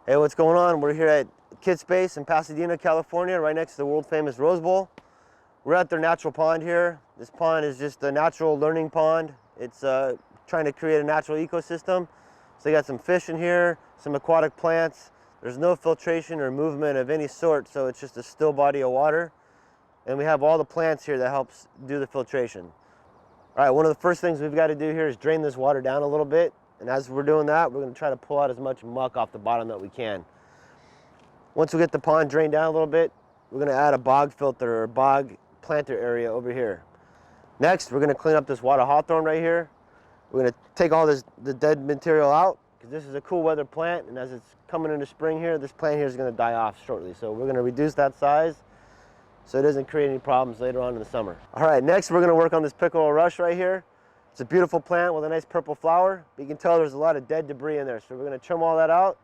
Hey, what's going on? We're here at Kidspace in Pasadena, California, right next to the world famous Rose Bowl. We're at their natural pond here. This pond is just a natural learning pond. It's trying to create a natural ecosystem. So they got some fish in here, some aquatic plants. There's no filtration or movement of any sort, so it's just a still body of water. And we have all the plants here that helps do the filtration. All right, one of the first things we've got to do here is drain this water down a little bit. And as we're doing that, we're going to try to pull out as much muck off the bottom that we can. Once we get the pond drained down a little bit, we're going to add a bog filter or bog planter area over here. Next, we're going to clean up this water hawthorn right here. We're going to take all the dead material out, because this is a cool weather plant, and as it's coming into spring here, this plant here is going to die off shortly. So we're going to reduce that size so it doesn't create any problems later on in the summer. All right, next we're going to work on this pickerel rush right here. It's a beautiful plant with a nice purple flower, but you can tell there's a lot of dead debris in there. So we're going to trim all that out,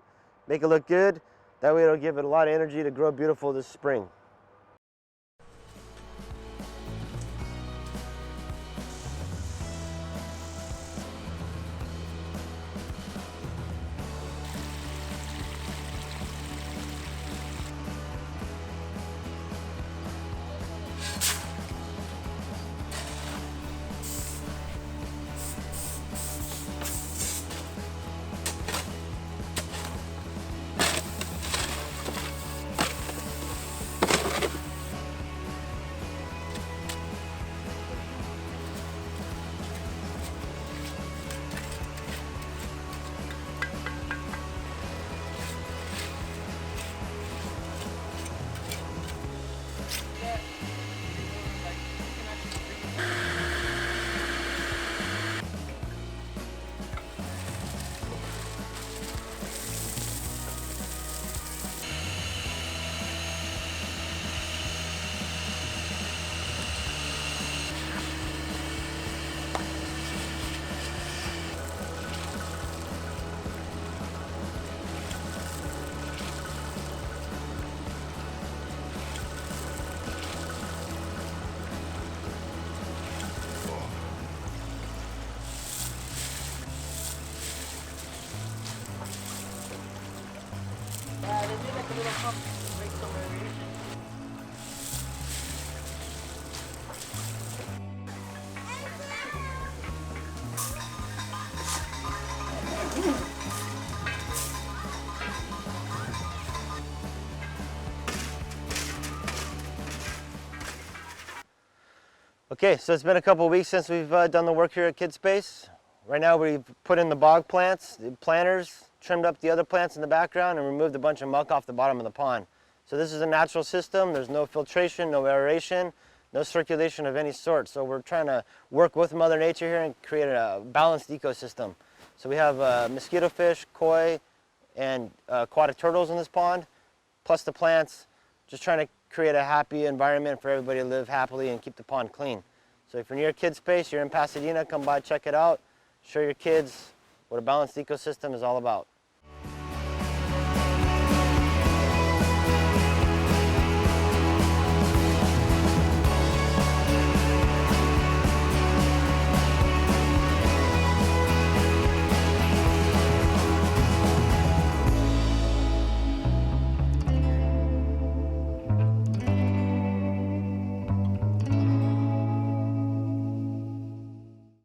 make it look good. That way it'll give it a lot of energy to grow beautiful this spring. They did like a little pump to make some aeration. Okay, so it's been a couple of weeks since we've done the work here at Kidspace. Right now we've put in the bog plants, the planters, trimmed up the other plants in the background, and removed a bunch of muck off the bottom of the pond. So this is a natural system. There's no filtration, no aeration, no circulation of any sort. So we're trying to work with Mother Nature here and create a balanced ecosystem. So we have mosquito fish, koi, and aquatic turtles in this pond, plus the plants, just trying to create a happy environment for everybody to live happily and keep the pond clean. So if you're near Kidspace, you're in Pasadena, come by, check it out, show your kids what a balanced ecosystem is all about.